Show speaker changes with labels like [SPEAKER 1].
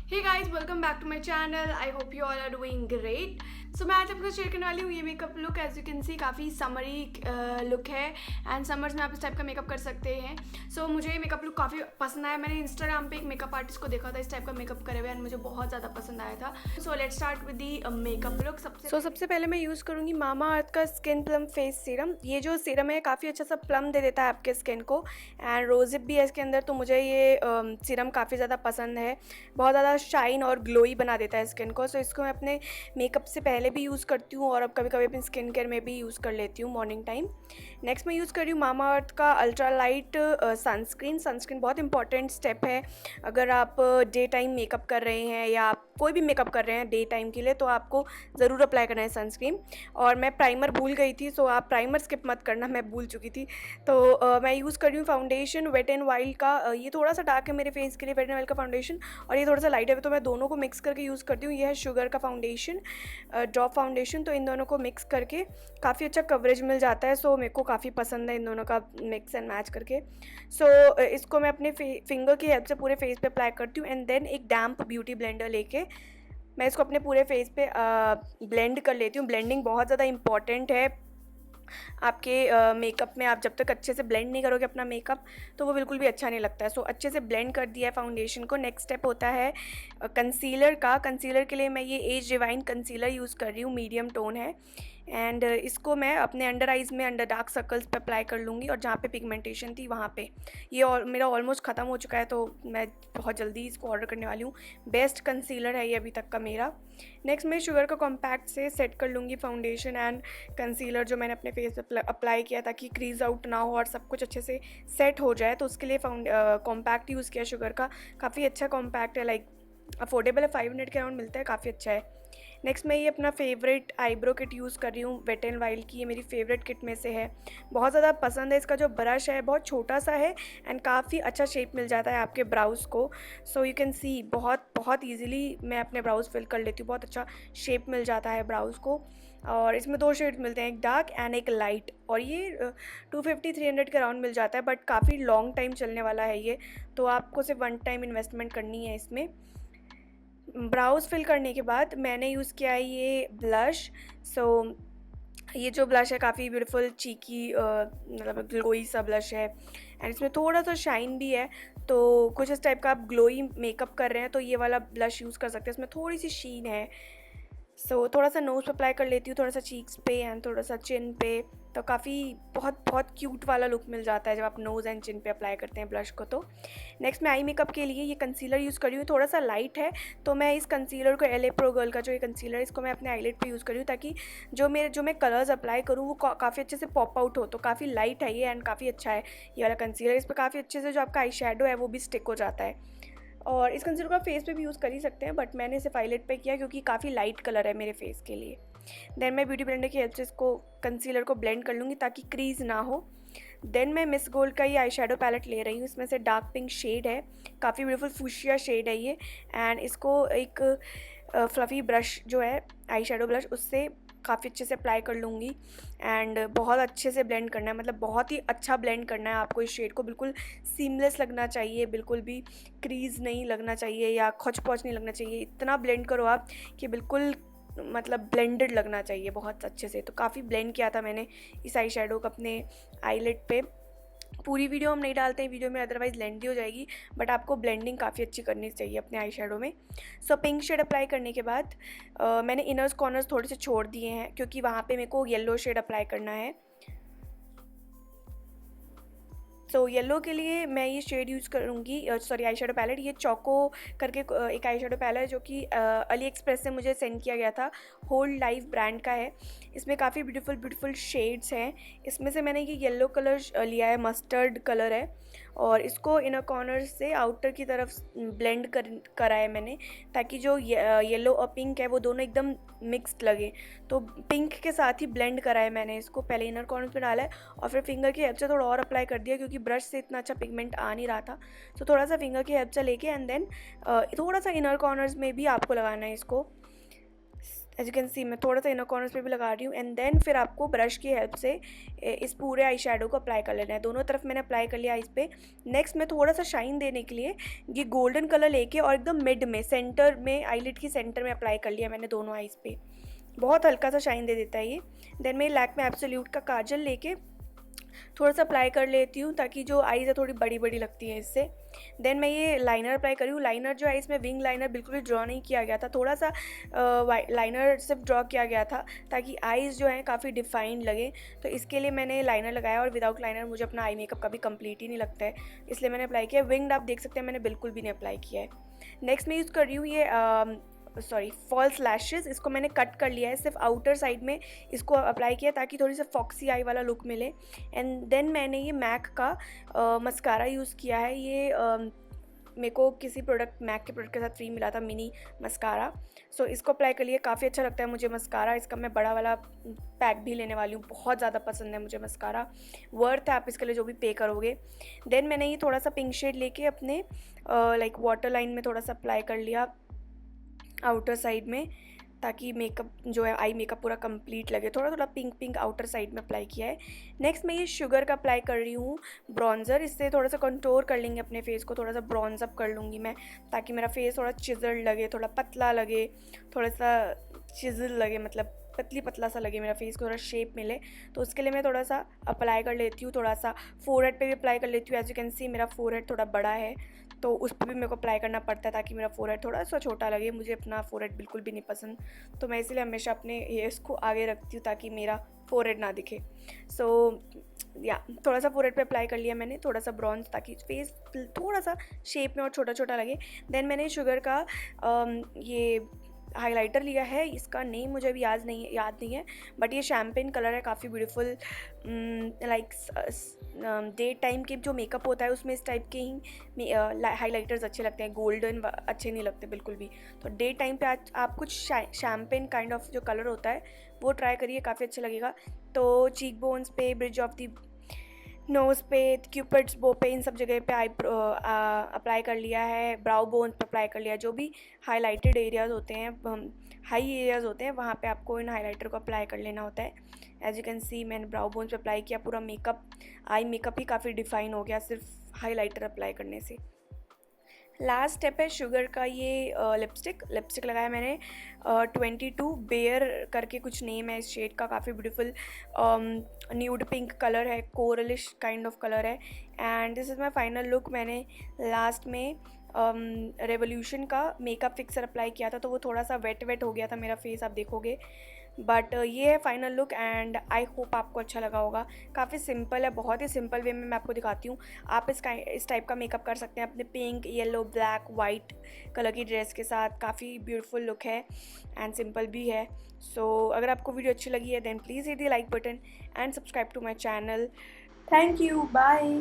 [SPEAKER 1] Hey guys, welcome back to my channel. I hope you all are doing great. So मैं आज आपको share करने वाली हूँ ये makeup look. As you can see काफ़ी समरी लुक है एंड समर्स में आप इस टाइप का मेकअप कर सकते हैं। सो मुझे ये मेकअप लुक काफ़ी पसंद आया। मैंने इंस्टाग्राम पे एक मेकअप आर्टिस्ट को देखा था इस टाइप का मेकअप करे हुए एंड मुझे बहुत ज़्यादा पसंद आया था। So let's start with the makeup look. सबसे पहले मैं यूज़ करूँगी मामा अर्थ का स्किन प्लम फेस सीरम। ये जो सीरम है काफ़ी अच्छा सा प्लम दे देता है आपके स्किन को एंड रोजिप भी है इसके अंदर, तो मुझे ये सीरम काफ़ी ज़्यादा पसंद है। बहुत ज़्यादा शाइन और ग्लोई बना देता है स्किन को। सो इसको मैं अपने मेकअप से पहले भी यूज़ करती हूँ और अब कभी कभी अपनी स्किन केयर में भी यूज़ कर लेती हूँ मॉर्निंग टाइम। नेक्स्ट मैं यूज़ कर रही हूँ मामा अर्थ का अल्ट्रा लाइट सनस्क्रीन बहुत इंपॉर्टेंट स्टेप है। अगर आप डे टाइम मेकअप कर रहे हैं या आप कोई भी मेकअप कर रहे हैं डे टाइम के लिए, तो आपको ज़रूर अप्लाई करना है सनस्क्रीन। और मैं प्राइमर भूल गई थी, सो आप प्राइमर स्किप मत करना, मैं भूल चुकी थी। तो मैं यूज़ कर रही हूँ फाउंडेशन वेट एंड वाइल्ड का। ये थोड़ा सा डार्क है मेरे फेस के लिए, वेट एंड वाइल्ड का फाउंडेशन, और ये थोड़ा सा लाइट है, तो मैं दोनों को मिक्स करके यूज़ करती हूँ। ये है शुगर का फाउंडेशन, ड्रॉप फाउंडेशन। तो इन दोनों को मिक्स करके काफ़ी अच्छा कवरेज मिल जाता है। सो मेरे को काफ़ी पसंद है इन दोनों का मिक्स एंड मैच करके। सो इसको मैं अपने फिंगर की हेल्प से पूरे फेस पे अप्लाई करती हूँ एंड देन एक डैम्प ब्यूटी ब्लेंडर लेके मैं इसको अपने पूरे फेस पे ब्लेंड कर लेती हूँ। ब्लेंडिंग बहुत ज़्यादा इंपॉर्टेंट है आपके मेकअप में। आप जब तक अच्छे से ब्लेंड नहीं करोगे अपना मेकअप, तो वो बिल्कुल भी अच्छा नहीं लगता है। सो अच्छे से ब्लेंड कर दिया है फाउंडेशन को। नेक्स्ट स्टेप होता है कंसीलर का। कंसीलर के लिए मैं ये एज डिवाइन कंसीलर यूज़ कर रही हूँ, मीडियम टोन है एंड इसको मैं अपने अंडर आइज़ में, अंडर डार्क सर्कल्स पे अप्लाई कर लूँगी और जहाँ पे पिगमेंटेशन थी वहाँ पे। ये मेरा ऑलमोस्ट ख़त्म हो चुका है, तो मैं बहुत जल्दी इसको ऑर्डर करने वाली हूँ। बेस्ट कंसीलर है ये अभी तक का मेरा। नेक्स्ट मैं शुगर का कॉम्पैक्ट से सेट कर लूँगी फाउंडेशन एंड कंसीलर जो मैंने अपने फेस पे अप्लाई किया, ताकि क्रीज आउट ना हो और सब कुछ अच्छे से सेट हो जाए। तो उसके लिए कॉम्पैक्ट यूज़ किया शुगर का। काफ़ी अच्छा कॉम्पैक्ट है, लाइक अफोर्डेबल है, 500 के अराउंड मिलता है, काफ़ी अच्छा है। नेक्स्ट मैं ये अपना फेवरेट आईब्रो किट यूज़ कर रही हूँ, वेट एंड वाइल्ड की। ये मेरी फेवरेट किट में से है, बहुत ज़्यादा पसंद है। इसका जो ब्रश है बहुत छोटा सा है एंड काफ़ी अच्छा शेप मिल जाता है आपके ब्राउज़ को। सो यू कैन सी बहुत बहुत ईजिली मैं अपने ब्राउज़ फिल कर लेती हूँ, बहुत अच्छा शेप मिल जाता है ब्राउज़ को। और इसमें 2 शेड मिलते हैं, एक डार्क एंड एक लाइट, और ये 250-300 के अराउंड मिल जाता है, बट काफ़ी लॉन्ग टाइम चलने वाला है ये। तो आपको सिर्फ वन टाइम इन्वेस्टमेंट करनी है इसमें। ब्राउज़ फिल करने के बाद मैंने यूज़ किया है ये ब्लश। सो ये जो ब्लश है काफ़ी ब्यूटीफुल चीकी मतलब ग्लोई सा ब्लश है एंड इसमें थोड़ा सा शाइन भी है। तो कुछ इस टाइप का आप ग्लोई मेकअप कर रहे हैं तो ये वाला ब्लश यूज़ कर सकते हैं, इसमें थोड़ी सी शीन है। सो थोड़ा सा नोज़ पे अप्लाई कर लेती हूँ, थोड़ा सा चीक्स पे एंड थोड़ा सा चिन पे। तो काफ़ी बहुत बहुत क्यूट वाला लुक मिल जाता है जब आप नोज़ एंड चिन पे अप्लाई करते हैं ब्लश को। तो नेक्स्ट मैं आई मेकअप के लिए ये कंसीलर यूज़ कर रही हूँ, थोड़ा सा लाइट है। तो मैं इस कंसीलर को एल प्रो गर्ल का जो ये कंसीलर है, इसको मैं अपने आईलिड पे यूज़ कर रही हूँ, ताकि जो मैं कलर्स अप्लाई करूँ वो काफ़ी अच्छे से पॉप आउट हो। तो काफ़ी लाइट है ये एंड काफ़ी अच्छा है ये वाला कंसीलर। इस पर काफ़ी अच्छे से जो आपका आई शेडो है वो भी स्टिक हो जाता है। और इस कंसीलर को आप फेस पे भी यूज़ कर ही सकते हैं, बट मैंने इसे आईलिड पे किया क्योंकि काफ़ी लाइट कलर है मेरे फेस के लिए। देन मैं ब्यूटी ब्लेंडर की हेल्प से इसको कंसीलर को ब्लेंड कर लूँगी ताकि क्रीज ना हो। देन मैं मिस गोल्ड का ये आई शेडो पैलेट ले रही हूँ, इसमें से डार्क पिंक शेड है, काफ़ी ब्यूटीफुल फुशिया शेड है ये। एंड इसको एक फ्लफ़ी ब्रश जो है आई शेडो ब्रश, उससे काफ़ी अच्छे से अप्लाई कर लूँगी एंड बहुत अच्छे से ब्लेंड करना है, मतलब बहुत ही अच्छा ब्लेंड करना है आपको। इस शेड को बिल्कुल सीमलेस लगना चाहिए, बिल्कुल भी क्रीज नहीं लगना चाहिए या खोच पॉच नहीं लगना चाहिए। इतना ब्लेंड करो आप कि बिल्कुल मतलब ब्लेंडेड लगना चाहिए बहुत अच्छे से। तो काफ़ी ब्लेंड किया था मैंने इस आई शेडो को अपने आईलिड पे। पूरी वीडियो हम नहीं डालते हैं वीडियो में, अदरवाइज़ लेंथी हो जाएगी, बट आपको ब्लेंडिंग काफ़ी अच्छी करनी चाहिए अपने आई शेडो में। सो पिंक शेड अप्लाई करने के बाद मैंने इनर्स कॉर्नर्स थोड़े से छोड़ दिए हैं क्योंकि वहाँ पे मेरे को येलो शेड अप्लाई करना है। सो येलो के लिए मैं ये शेड यूज़ करूँगी, सॉरी आई शेडो पैलेट, ये चौको करके एक आई शेडो पैलेट जो कि अली एक्सप्रेस से मुझे सेंड किया गया था, होल्ड लाइफ ब्रांड का है। इसमें काफ़ी ब्यूटीफुल शेड्स हैं। इसमें से मैंने ये येलो कलर लिया है, मस्टर्ड कलर है, और इसको इनर कॉर्नर से आउटर की तरफ ब्लेंड करा है मैंने, ताकि जो येलो और पिंक है वो दोनों एकदम मिक्स्ड लगे। तो पिंक के साथ ही ब्लेंड करा है मैंने इसको, पहले इनर कॉर्नर पे डाला है और फिर फिंगर की हेल्प से थोड़ा और अप्लाई कर दिया क्योंकि ब्रश से इतना अच्छा पिगमेंट आ नहीं रहा था। तो थोड़ा सा फिंगर की हेल्प से लेके एंड देन थोड़ा सा इनर कॉर्नर्स में भी आपको लगाना है इसको। एज यू कैन सी मैं थोड़ा सा इनर कॉर्नर्स पे भी लगा रही हूँ। एंड देन फिर आपको ब्रश की हेल्प से इस पूरे आई शेडो को अप्लाई कर लेना है। दोनों तरफ मैंने अप्लाई कर लिया आइज़ पे। नेक्स्ट मैं थोड़ा सा शाइन देने के लिए ये गोल्डन कलर लेके और एकदम मिड में सेंटर में आईलिड की सेंटर में अप्लाई कर लिया मैंने दोनों आइज़ पे। बहुत हल्का सा शाइन दे देता है ये। देन मैं लैक्मे एब्सोल्यूट का काजल लेके थोड़ा सा अप्लाई कर लेती हूँ ताकि जो आईज़ है थोड़ी बड़ी बड़ी लगती है इससे। देन मैं ये लाइनर अप्लाई करी हूँ। लाइनर जो है इसमें विंग लाइनर बिल्कुल भी ड्रॉ नहीं किया गया था, थोड़ा सा लाइनर सिर्फ ड्रॉ किया गया था ताकि आईज़ जो हैं काफ़ी डिफाइंड लगे। तो इसके लिए मैंने लाइनर लगाया और विदाउट लाइनर मुझे अपना आई मेकअप कभी कंप्लीट ही नहीं लगता है, इसलिए मैंने अप्लाई किया। विंग्ड आप देख सकते हैं मैंने बिल्कुल भी नहीं अप्लाई किया है। नेक्स्ट मैं यूज़ कर रही हूँ ये फॉल्स लैशेज़। इसको मैंने कट कर लिया है, सिर्फ आउटर साइड में इसको अप्लाई किया ताकि थोड़ी सी फॉक्सी आई वाला लुक मिले। एंड देन मैंने ये मैक का मस्कारा यूज़ किया है। ये मेरे को किसी मैक के प्रोडक्ट के साथ फ्री मिला था, मिनी मस्कारा। सो इसको अप्लाई कर लिए, काफ़ी अच्छा लगता है मुझे मस्कारा। इसका मैं बड़ा वाला पैक भी लेने वाली हूँ, बहुत ज़्यादा पसंद है मुझे मस्कारा, वर्थ है आप इसके लिए जो भी पे करोगे। देन मैंने ये थोड़ा सा पिंक शेड लेके अपने लाइक वाटर लाइन में थोड़ा सा अप्लाई कर लिया आउटर साइड में, ताकि मेकअप जो है आई मेकअप पूरा कंप्लीट लगे। थोड़ा थोड़ा पिंक पिंक आउटर साइड में अप्लाई किया है। नेक्स्ट मैं ये शुगर का अप्लाई कर रही हूँ ब्रॉन्ज़र। इससे थोड़ा सा कंटूर कर लेंगे अपने फेस को, थोड़ा सा ब्रॉन्ज अप कर लूँगी मैं ताकि मेरा फेस थोड़ा चिजल लगे, थोड़ा पतला लगे, थोड़ा सा चिजल लगे, मतलब पतला सा लगे मेरा फेस को, थोड़ा शेप मिले। तो उसके लिए मैं थोड़ा सा अप्लाई कर लेती हूँ। थोड़ा सा फोरहेड पे भी अप्लाई कर लेती हूँ। एज यू कैन सी मेरा फोरहेड थोड़ा बड़ा है तो उस पर भी मेरे को अप्लाई करना पड़ता है ताकि मेरा फोरहेड थोड़ा सा छोटा लगे। मुझे अपना फोरहेड बिल्कुल भी नहीं पसंद, तो मैं इसलिए हमेशा अपने हेयर्स को आगे रखती हूँ ताकि मेरा फोरहेड ना दिखे। सो या थोड़ा सा फोरहेड पे अप्लाई कर लिया मैंने, थोड़ा सा ब्रॉन्ज, ताकि फेस थोड़ा सा शेप में और छोटा छोटा लगे। देन मैंने शुगर का ये हाइलाइटर लिया है, इसका नेम मुझे अभी याद नहीं है, बट ये शैम्पेन कलर है, काफ़ी ब्यूटीफुल। लाइक डे टाइम के जो मेकअप होता है उसमें इस टाइप के ही हाइलाइटर्स अच्छे लगते हैं, गोल्डन अच्छे नहीं लगते बिल्कुल भी। तो डे टाइम पे आप कुछ शैम्पेन काइंड ऑफ जो कलर होता है वो ट्राई करिए, काफ़ी अच्छा लगेगा। तो चीक बोन्स पे, ब्रिज ऑफ दी नोज़ पे, क्यूपिड्स बो पे, इन सब जगह पे अप्लाई कर लिया है। ब्राउ बोन्स पे अप्लाई कर लिया। जो भी हाइलाइटेड एरियाज़ होते हैं, हाई एरियाज़ होते हैं, वहाँ पे आपको इन हाइलाइटर को अप्लाई कर लेना होता है। एज यू कैन सी मैंने ब्राउ बोन्स पे अप्लाई किया। पूरा मेकअप, आई मेकअप ही काफ़ी डिफाइन हो गया सिर्फ हाइलाइटर अप्लाई करने से। लास्ट स्टेप है शुगर का ये लिपस्टिक लगाया मैंने 22 बेयर करके कुछ नेम है इस शेड का, काफ़ी ब्यूटीफुल न्यूड पिंक कलर है, कोरलिश काइंड ऑफ कलर है। And this is my final look. मैंने लास्ट में रेवोल्यूशन का मेकअप फिक्सर अप्लाई किया था तो वो थोड़ा सा वेट हो गया था मेरा फेस, आप देखोगे। बट ये है final look and I hope आपको अच्छा लगा होगा। काफ़ी सिंपल है, बहुत ही सिंपल वे में मैं आपको दिखाती हूँ। आप इस टाइप का मेकअप कर सकते हैं अपने pink, yellow, black, white colour की ड्रेस के साथ। काफ़ी ब्यूटीफुल लुक है एंड सिंपल भी है। सो अगर आपको वीडियो अच्छी लगी है then please hit the like button and subscribe to my channel. Thank you, bye.